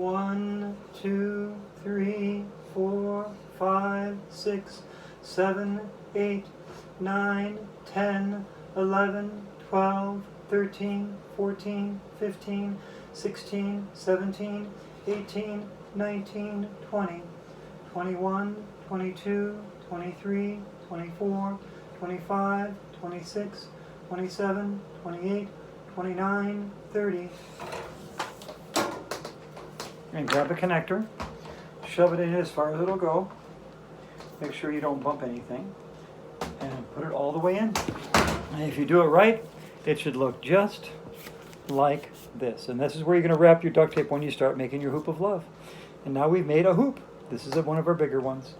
1, 2, 3, 4, 5, 6, 7, 8, 9, 10, 11, 12, 13, 14, 15, 16, 17, 18, 19, 20, 21, 22, 23, 24, 25, 26, 27, 28, 29, 30. And grab a connector, shove it in as far as it'll go. Make sure you don't bump anything. And put it all the way in. And if you do it right, it should look just like this. And this is where you're going to wrap your duct tape when you start making your hoop of love. And now we've made a hoop. This is one of our bigger ones.